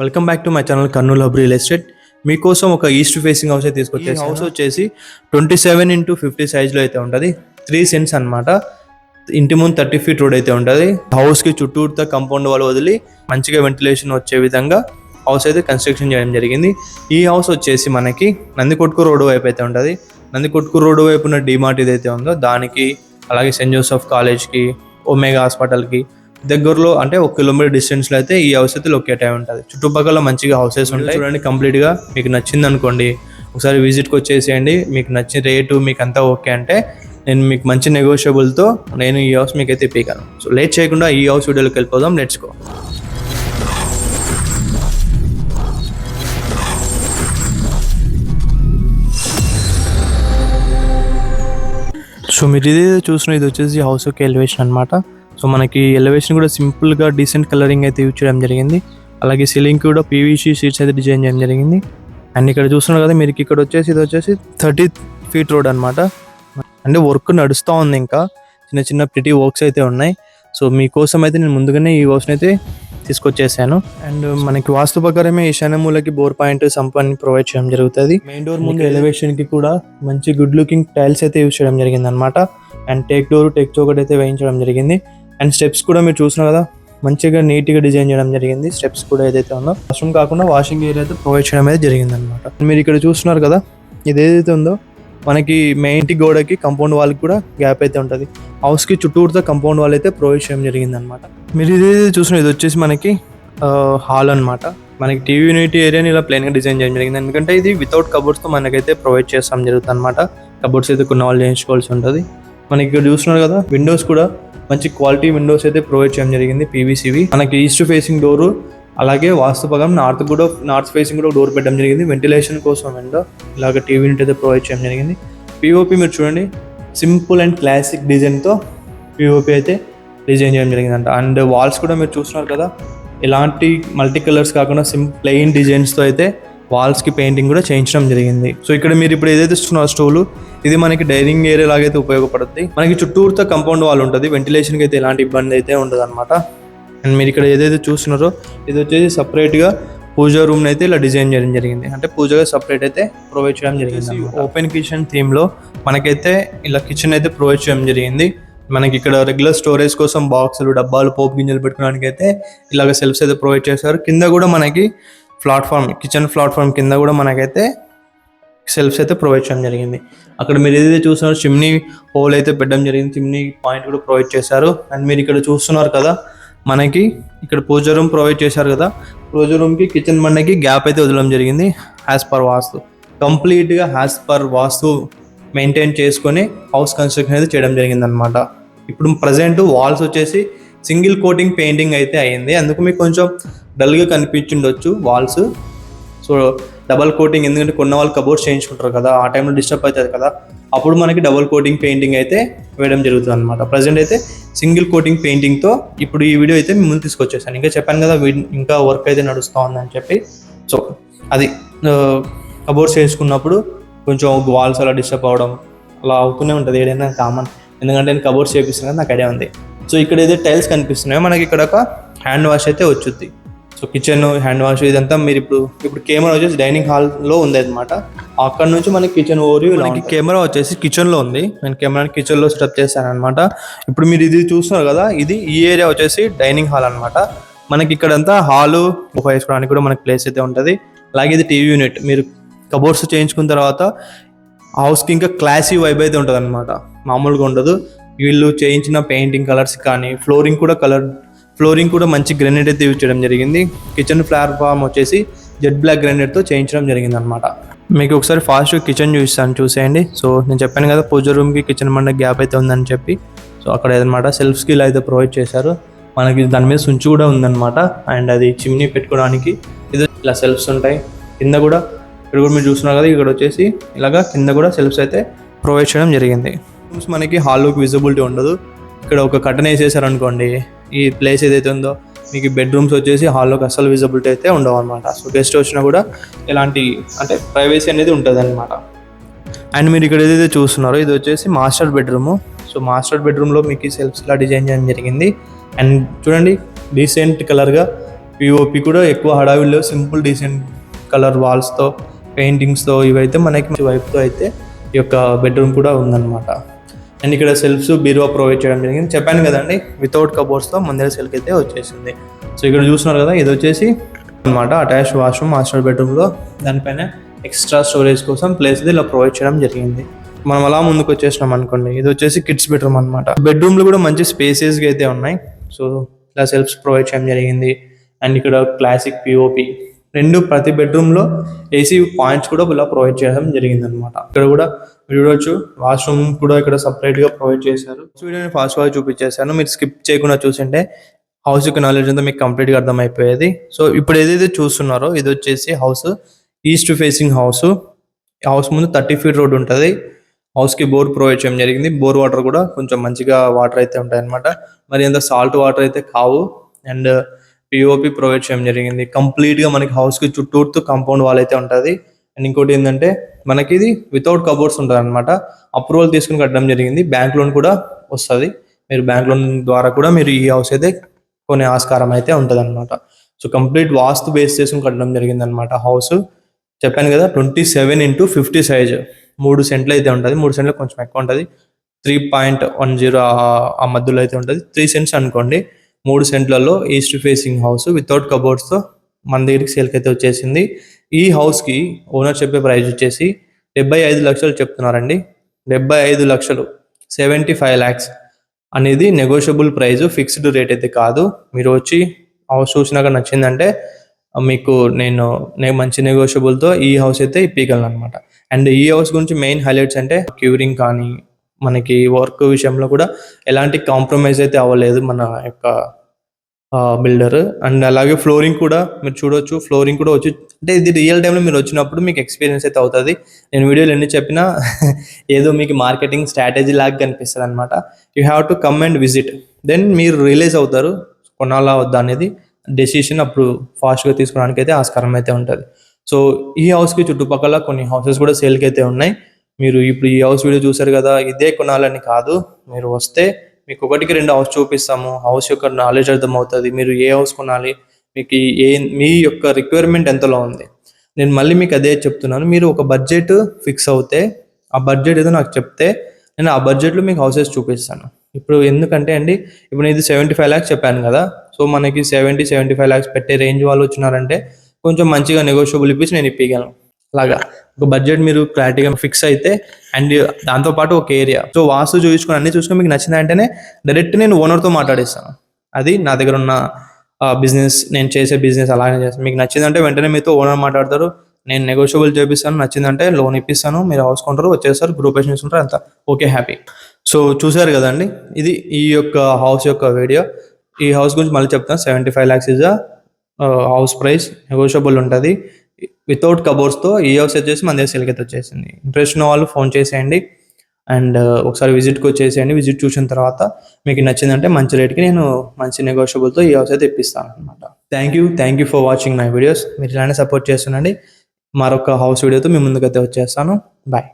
Welcome back to my channel Kurnool hub real estate. మీకోసం ఒక east facing house అయితే తీసుకొచ్చేసి హౌస్ వచ్చేసి 27x50 సైజ్లో అయితే ఉంటుంది. 3 సెంట్స్ అనమాట. ఇంటి ముందు 30 feet రోడ్ అయితే ఉంటుంది. హౌస్కి చుట్టూతా కంపౌండ్ వాల్ వదిలి మంచిగా వెంటిలేషన్ వచ్చే విధంగా హౌస్ అయితే కన్స్ట్రక్షన్ చేయడం జరిగింది. ఈ హౌస్ వచ్చేసి మనకి నందికొట్కూరు రోడ్డు వైపు అయితే ఉంటుంది. నందికొట్కూరు రోడ్డు వైపు ఉన్న డిమార్ట్ ఏదైతే ఉందో దానికి, అలాగే సెయింట్ జోసెఫ్ కాలేజ్కి, ఒమేగా హాస్పిటల్కి దగ్గరలో అంటే 1 kilometer డిస్టెన్స్లో అయితే ఈ హౌస్ అయితే లొకేట్ అయి ఉంటుంది. చుట్టుపక్కల మంచిగా హౌసెస్ ఉంటాయి. చూడండి, కంప్లీట్గా మీకు నచ్చింది అనుకోండి, ఒకసారి విజిట్కి వచ్చేసేయండి. మీకు నచ్చిన రేటు మీకు అంతా ఓకే అంటే నేను మీకు మంచి నెగోషియబుల్తో నేను ఈ హౌస్ మీకు అయితే ఇప్పిగాను. సో లేట్ చేయకుండా ఈ హౌస్ వీడియోలోకి వెళ్ళిపోదాం. Let's go. సో మీరు ఇదే చూసిన ఇది వచ్చేసి హౌస్ యొక్క ఎలివేషన్ అనమాట. సో మనకి ఎలివేషన్ కూడా సింపుల్గా డీసెంట్ కలరింగ్ అయితే యూజ్ చేయడం జరిగింది. అలాగే సీలింగ్ కూడా పీవీసీ షీట్స్ అయితే డిజైన్ చేయడం జరిగింది. అండ్ ఇక్కడ చూస్తున్నారు కదా, మీరు ఇక్కడ వచ్చేసి ఇది వచ్చేసి 30 feet రోడ్ అనమాట. అంటే వర్క్ నడుస్తూ ఉంది, ఇంకా చిన్న చిన్న ప్రిటీ వర్క్స్ అయితే ఉన్నాయి. సో మీకోసం అయితే నేను ముందుగానే ఈ హౌస్ని అయితే తీసుకొచ్చేసాను. అండ్ మనకి వాస్తు ప్రకారమే ఈశాన్య మూలకి బోర్ పాయింట్ సంప్ అని ప్రొవైడ్ చేయడం జరుగుతుంది. మెయిన్ డోర్ ముందు ఎలివేషన్కి కూడా మంచి గుడ్ లుకింగ్ టైల్స్ అయితే యూజ్ చేయడం జరిగింది అనమాట. అండ్ టేక్ డోర్, టేక్ చౌకట్ అయితే వేయించడం జరిగింది. అండ్ స్టెప్స్ కూడా మీరు చూస్తున్నారు కదా, మంచిగా నీట్గా డిజైన్ చేయడం జరిగింది. స్టెప్స్ కూడా ఏదైతే ఉందో వాష్రూమ్ కాకుండా వాషింగ్ ఏరియా అయితే ప్రొవైడ్ చేయడం అయితే జరిగింది అనమాట. మీరు ఇక్కడ చూస్తున్నారు కదా, ఇది ఏదైతే ఉందో మనకి మెయిన్ గోడకి కంపౌండ్ వాల్కి కూడా గ్యాప్ అయితే ఉంటుంది. హౌస్కి చుట్టూరుతో కంపౌండ్ వాల్ అయితే ప్రొవైడ్ చేయడం జరిగింది అనమాట. మీరు ఇదేదైతే చూస్తున్నారు ఇది వచ్చేసి మనకి హాల్ అనమాట. మనకి టీవీ యూనిట్ ఏరియాని ఇలా ప్లెయిన్గా డిజైన్ చేయడం జరిగింది. ఎందుకంటే ఇది వితౌట్ కబోర్డ్స్తో మనకైతే ప్రొవైడ్ చేస్తాం జరుగుతుంది అనమాట. కబోర్డ్స్ అయితే కొన్ని వాళ్ళు చేయించుకోవాల్సి ఉంటుంది. మనకి ఇక్కడ చూస్తున్నారు కదా, విండోస్ కూడా మంచి క్వాలిటీ విండోస్ అయితే ప్రొవైడ్ చేయడం జరిగింది, పీవీసీవి. మనకి ఈస్ట్ ఫేసింగ్ డోరు, అలాగే వాస్తు ప్రకారం నార్త్ ఫేసింగ్ కూడా డోర్ పెట్టడం జరిగింది. వెంటిలేషన్ కోసం విండో, ఇలాగ టీవీ యూనిట్ అయితే ప్రొవైడ్ చేయడం జరిగింది. పిఓపి మీరు చూడండి, సింపుల్ అండ్ క్లాసిక్ డిజైన్తో పిఓపి అయితే డిజైన్ చేయడం జరిగిందంట. అండ్ వాల్స్ కూడా మీరు చూస్తున్నారు కదా, ఎలాంటి మల్టీ కలర్స్ కాకుండా ప్లెయిన్ డిజైన్స్తో అయితే వాల్స్కి పెయింటింగ్ కూడా చేయించడం జరిగింది. సో ఇక్కడ మీరు ఇప్పుడు ఏదైతే ఇస్తున్నారు స్టోలు, ఇది మనకి డైనింగ్ ఏరియా లాగైతే ఉపయోగపడుతుంది. మనకి చుట్టూరుతో కంపౌండ్ వాల్ ఉంటుంది. వెంటిలేషన్కి అయితే ఎలాంటి ఇబ్బంది అయితే ఉండదు అనమాట. అండ్ మీరు ఇక్కడ ఏదైతే చూస్తున్నారో ఇది వచ్చేసి సపరేట్గా పూజా రూమ్ని అయితే ఇలా డిజైన్ చేయడం జరిగింది. అంటే పూజగా సపరేట్ అయితే ప్రొవైడ్ చేయడం జరిగింది. ఓపెన్ కిచెన్ థీమ్లో మనకైతే ఇలా కిచెన్ అయితే ప్రొవైడ్ చేయడం జరిగింది. మనకి ఇక్కడ రెగ్యులర్ స్టోరేజ్ కోసం బాక్సులు, డబ్బాలు, పోపు గింజలు పెట్టుకోవడానికి అయితే ఇలాగ సెల్ఫ్స్ అయితే ప్రొవైడ్ చేశారు. కింద కూడా మనకి కిచెన్ ప్లాట్ఫామ్ కింద కూడా మనకైతే సెల్ఫ్స్ అయితే ప్రొవైడ్ చేయడం జరిగింది. అక్కడ మీరు ఏదైతే చూస్తున్నారో చిమ్నీ హోల్ అయితే పెట్టడం జరిగింది. చిమ్నీ పాయింట్ కూడా ప్రొవైడ్ చేశారు. అండ్ మీరు ఇక్కడ చూస్తున్నారు కదా, మనకి ఇక్కడ పూజ రూమ్ ప్రొవైడ్ చేశారు కదా, పూజ రూమ్కి కిచెన్ బండకి గ్యాప్ అయితే వదలడం జరిగింది. యాజ్ పర్ వాస్తు, కంప్లీట్గా యాజ్ పర్ వాస్తు మెయింటైన్ చేసుకొని హౌస్ కన్స్ట్రక్షన్ అయితే చేయడం జరిగింది అనమాట. ఇప్పుడు ప్రజెంట్ వాల్స్ వచ్చేసి సింగిల్ కోటింగ్ పెయింటింగ్ అయితే అయ్యింది. అందుకు మీకు కొంచెం డల్గా కనిపించిండొచ్చు వాల్స్. సో డబల్ కోటింగ్, ఎందుకంటే కొన్న వాళ్ళు కబోర్డ్స్ చేయించుకుంటారు కదా, ఆ టైంలో డిస్టర్బ్ అవుతుంది కదా, అప్పుడు మనకి డబల్ కోటింగ్ పెయింటింగ్ అయితే వేయడం జరుగుతుంది అనమాట. ప్రజెంట్ అయితే సింగిల్ కోటింగ్ పెయింటింగ్తో ఇప్పుడు ఈ వీడియో అయితే మీ ముందు తీసుకొచ్చేసాను. ఇంకా చెప్పాను కదా, ఇంకా వర్క్ అయితే నడుస్తూ ఉందని చెప్పి. సో అది కబోర్డ్స్ చేసుకున్నప్పుడు కొంచెం వాల్స్ అలా డిస్టర్బ్ అవ్వడం అలా అవుతూనే ఉంటుంది, ఏదైనా కామన్. ఎందుకంటే నేను కబోర్డ్స్ చేపిస్తున్నా కదా, నాకు ఐడియా ఉంది. సో ఇక్కడ ఏదైతే టైల్స్ కనిపిస్తున్నాయో మనకి ఇక్కడ ఒక హ్యాండ్ వాష్ అయితే వచ్చుద్ది. సో కిచెన్, హ్యాండ్ వాష్ ఇదంతా మీరు ఇప్పుడు కెమెరా వచ్చేసి డైనింగ్ హాల్లో ఉంది అనమాట. అక్కడ నుంచి మనకి కిచెన్ ఓవర్ మనకి కెమెరా వచ్చేసి కిచెన్లో ఉంది. నేను కెమెరాని కిచెన్లో సెటప్ చేశాను అనమాట. ఇప్పుడు మీరు ఇది చూస్తున్నారు కదా, ఈ ఏరియా వచ్చేసి డైనింగ్ హాల్ అనమాట. మనకి ఇక్కడంతా హాలు వేసుకోవడానికి కూడా మనకి ప్లేస్ అయితే ఉంటుంది. అలాగే ఇది టీవీ యూనిట్. మీరు కబోర్డ్స్ చేయించుకున్న తర్వాత హౌస్కి ఇంకా క్లాసీ వైబ్ అయితే ఉంటుంది అనమాట, మామూలుగా ఉండదు. వీళ్ళు చేయించిన పెయింటింగ్ కలర్స్ కానీ ఫ్లోరింగ్ కూడా మంచి గ్రానైట్ అయితే యూజ్ చేయడం జరిగింది. కిచెన్ ప్లాట్ఫామ్ వచ్చేసి జెడ్ బ్లాక్ గ్రానైట్తో చేయించడం జరిగింది అనమాట. మీకు ఒకసారి ఫాస్ట్ కిచెన్ చూసేయండి. సో నేను చెప్పాను కదా, పూజ రూమ్కి కిచెన్ మండ గ్యాప్ అయితే ఉందని చెప్పి. సో అక్కడ ఏదన్నమాట సెల్ఫ్స్కి ఇలా అయితే ప్రొవైడ్ చేశారు. మనకి దాని మీద స్విచ్ కూడా ఉందన్నమాట. అండ్ అది చిమ్నీ పెట్టుకోవడానికి ఇది ఇలా సెల్ఫ్స్ ఉంటాయి. కింద కూడా ఇక్కడ కూడా మీరు చూస్తున్నారు కదా, ఇక్కడ వచ్చేసి ఇలాగా కింద కూడా సెల్ఫ్స్ అయితే ప్రొవైడ్ చేయడం జరిగింది. మనకి హాల్లోకి విజిబిలిటీ ఉండదు. ఇక్కడ ఒక కర్టన్ వేసేసారు అనుకోండి, ఈ ప్లేస్ ఏదైతే ఉందో మీకు బెడ్రూమ్స్ వచ్చేసి హాల్లోకి అస్సలు విజిబిలిటీ అయితే ఉండవు అనమాట. సో గెస్ట్ వచ్చినా కూడా ఎలాంటి అంటే ప్రైవసీ అనేది ఉంటుంది అనమాట. అండ్ మీరు ఇక్కడ ఏదైతే చూస్తున్నారో ఇది వచ్చేసి మాస్టర్ బెడ్రూము. సో మాస్టర్ బెడ్రూమ్లో మీకు సెల్ఫ్స్ ఇలా డిజైన్ చేయడం జరిగింది. అండ్ చూడండి, డీసెంట్ కలర్గా పిఓపి కూడా ఎక్కువ హడావిడిలో సింపుల్ డీసెంట్ కలర్ వాల్స్తో పెయింటింగ్స్తో ఇవైతే మనకి వైపుతో అయితే ఈ యొక్క బెడ్రూమ్ కూడా ఉందన్నమాట. అండ్ ఇక్కడ సెల్ఫ్స్ బీరువా ప్రొవైడ్ చేయడం జరిగింది. చెప్పాను కదండి, వితౌట్ కబోర్డ్స్తో మన దగ్గర సెల్ఫ్ అయితే వచ్చేసింది. సో ఇక్కడ చూస్తున్నారు కదా, ఇది వచ్చేసి అనమాట అటాచ్ వాష్రూమ్ మాస్టర్ బెడ్రూమ్లో. దానిపైన ఎక్స్ట్రా స్టోరేజ్ కోసం ప్లేస్ అయితే ఇలా ప్రొవైడ్ చేయడం జరిగింది. మనం అలా ముందుకు వచ్చేసినాం అనుకోండి, ఇది వచ్చేసి కిడ్స్ బెడ్రూమ్ అనమాట. బెడ్రూమ్లు కూడా మంచి స్పేసెస్గా అయితే ఉన్నాయి. సో ఇలా సెల్ఫ్స్ ప్రొవైడ్ చేయడం జరిగింది. అండ్ ఇక్కడ క్లాసిక్ పిఓపి ప్రతి బెడ్రూమ్లో ఏసీ పాయింట్స్ కూడా ఇలా ప్రొవైడ్ చేయడం జరిగింది అనమాట. ఇక్కడ కూడా మీరు చూడవచ్చు, వాష్రూమ్ కూడా ఇక్కడ సపరేట్గా ప్రొవైడ్ చేశారు. వీడియోని ఫాస్ట్గా చూపించేశాను, మీరు స్కిప్ చేయకుండా చూసింటే హౌస్ యొక్క నాలెడ్జ్ అంతా మీకు కంప్లీట్గా అర్థమైపోయేది. సో ఇప్పుడు ఏదైతే చూస్తున్నారో ఇది వచ్చేసి house east facing house. House ముందు 30 feet రోడ్ ఉంటుంది. హౌస్కి బోర్ ప్రొవైడ్ చేయడం జరిగింది. బోర్ వాటర్ కూడా కొంచెం మంచిగా వాటర్ అయితే ఉంటాయి అనమాట. మరి అంత సాల్ట్ వాటర్ అయితే కావు. అండ్ పిఓపి ప్రొవైడ్ చేయడం జరిగింది. కంప్లీట్గా మనకి హౌస్కి చుట్టూతో కాంపౌండ్ వాల్ అయితే ఉంటుంది. అండ్ ఇంకోటి ఏంటంటే మనకి ఇది వితౌట్ కబోర్డ్స్ ఉంటుంది అనమాట. అప్రూవల్ తీసుకుని కట్టడం జరిగింది. బ్యాంక్ లోన్ కూడా వస్తుంది. మీరు బ్యాంక్ లోన్ ద్వారా కూడా మీరు ఈ హౌస్ అయితే కొనే ఆస్కారం అయితే ఉంటుంది అనమాట. సో కంప్లీట్ వాస్తు బేస్ చేసుకుని కట్టడం జరిగింది అనమాట. హౌస్ చెప్పాను కదా 27x50 సైజ్, 3 సెంట్లు అయితే ఉంటుంది. 3 సెంట్లు కొంచెం ఎక్కువ ఉంటుంది. 3.10 ఆ మధ్యలో అయితే ఉంటుంది. 3 సెంట్స్ అనుకోండి. 3 సెంట్లలో ఈస్ట్ ఫేసింగ్ హౌస్ వితౌట్ కబోర్డ్స్తో మన దగ్గరికి సేల్కి అయితే వచ్చేసింది. ఈ హౌస్కి ఓనర్ చెప్పే ప్రైస్ వచ్చేసి 75 లక్షలు చెప్తున్నారండి. 75 లక్షలు, 75 lakhs అనేది నెగోషియబుల్ ప్రైస్, ఫిక్స్డ్ రేట్ అయితే కాదు. మీరు వచ్చి హౌస్ చూసినాక నచ్చిందంటే మీకు నేను మంచి నెగోషియబుల్తో ఈ హౌస్ అయితే ఇప్పగలను అనమాట. అండ్ ఈ హౌస్ గురించి మెయిన్ హైలైట్స్ అంటే క్యూరింగ్ కానీ మనకి వర్క్ విషయంలో కూడా ఎలాంటి కాంప్రమైజ్ అయితే అవ్వలేదు మన యొక్క బిల్డర్. అండ్ అలాగే ఫ్లోరింగ్ కూడా మీరు చూడవచ్చు. ఫ్లోరింగ్ కూడా వచ్చి అంటే ఇది రియల్ టైంలో మీరు వచ్చినప్పుడు మీకు ఎక్స్పీరియన్స్ అయితే అవుతుంది. నేను వీడియోలు ఎన్ని చెప్పినా ఏదో మీకు మార్కెటింగ్ స్ట్రాటజీ లాగా కనిపిస్తుంది అనమాట. You have to come and visit, then మీరు రియలైజ్ అవుతారు కొనాలా వద్దా అనేది డెసిషన్ అప్పుడు ఫాస్ట్గా తీసుకోవడానికి అయితే ఆస్కారం అయితే ఉంటుంది. సో ఈ హౌస్కి చుట్టుపక్కల కొన్ని హౌసెస్ కూడా సేల్కి అయితే ఉన్నాయి. మీరు ఇప్పుడు ఈ హౌస్ వీడియో చూసారు కదా, ఇదే కొనాలని కాదు, మీరు వస్తే మీకు 1-2 హౌస్ చూపిస్తాము. హౌస్ యొక్క నాలెడ్జ్ అర్థమవుతుంది. మీరు ఏ హౌస్ కొనాలి, మీకు మీ యొక్క రిక్వైర్మెంట్ ఎంతలో ఉంది. నేను మళ్ళీ మీకు అదే చెప్తున్నాను, మీరు ఒక బడ్జెట్ ఫిక్స్ అవుతే ఆ బడ్జెట్ ఏదో నాకు చెప్తే నేను ఆ బడ్జెట్లో మీకు హౌసెస్ చూపిస్తాను. ఇప్పుడు ఎందుకంటే అండి, ఇప్పుడు నేను ఇది 75 lakhs చెప్పాను కదా. సో మనకి 70-75 lakhs పెట్టే రేంజ్ వాళ్ళు వచ్చినారంటే కొంచెం మంచిగా నెగోషియబుల్ ఇప్పించి నేను ఇప్పగలను. అలాగా ఒక బడ్జెట్ మీరు క్లారిటీగా ఫిక్స్ అయితే అండ్ దాంతోపాటు ఒక ఏరియా, సో వాస్తు చూసుకొని అన్ని చూసుకొని మీకు నచ్చింది అంటేనే డైరెక్ట్ నేను ఓనర్తో మాట్లాడిస్తాను. అది నా దగ్గర ఉన్న బిజినెస్, నేను చేసే బిజినెస్ అలాగే చేస్తాను. మీకు నచ్చిందంటే వెంటనే మీతో ఓనర్ మాట్లాడతారు, నేను నెగోషియబుల్ చేపిస్తాను. నచ్చిందంటే లోన్ ఇప్పిస్తాను, మీరు హౌస్ కొంటారు, వచ్చేస్తారు, గ్రూపేషన్ తీసుకుంటారు, అంతా ఓకే, హ్యాపీ. సో చూసారు కదండి, ఇది ఈ యొక్క హౌస్ యొక్క వీడియో. ఈ హౌస్ గురించి మళ్ళీ చెప్తాను. 75 lakhs is house price, negotiable ఉంటుంది. వితౌట్ కబోర్డ్స్తో ఈ హౌస్ వచ్చేసి మన దగ్గర సేల్కి అయితే వచ్చేసింది. ఇంట్రెస్ట్ ఉన్న వాళ్ళు ఫోన్ చేసేయండి అండ్ ఒకసారి విజిట్కి వచ్చేసేయండి. విజిట్ చూసిన తర్వాత మీకు నచ్చిందంటే మంచి రేట్కి నేను మంచి నెగోషియబుల్తో ఈ హౌస్ అయితే ఇప్పిస్తాను అనమాట. Thank you for watching my videos. మీరు ఇలానే సపోర్ట్ చేస్తుండండి. మరొక హౌస్ వీడియోతో మీ ముందుకైతే వచ్చేస్తాను. బాయ్.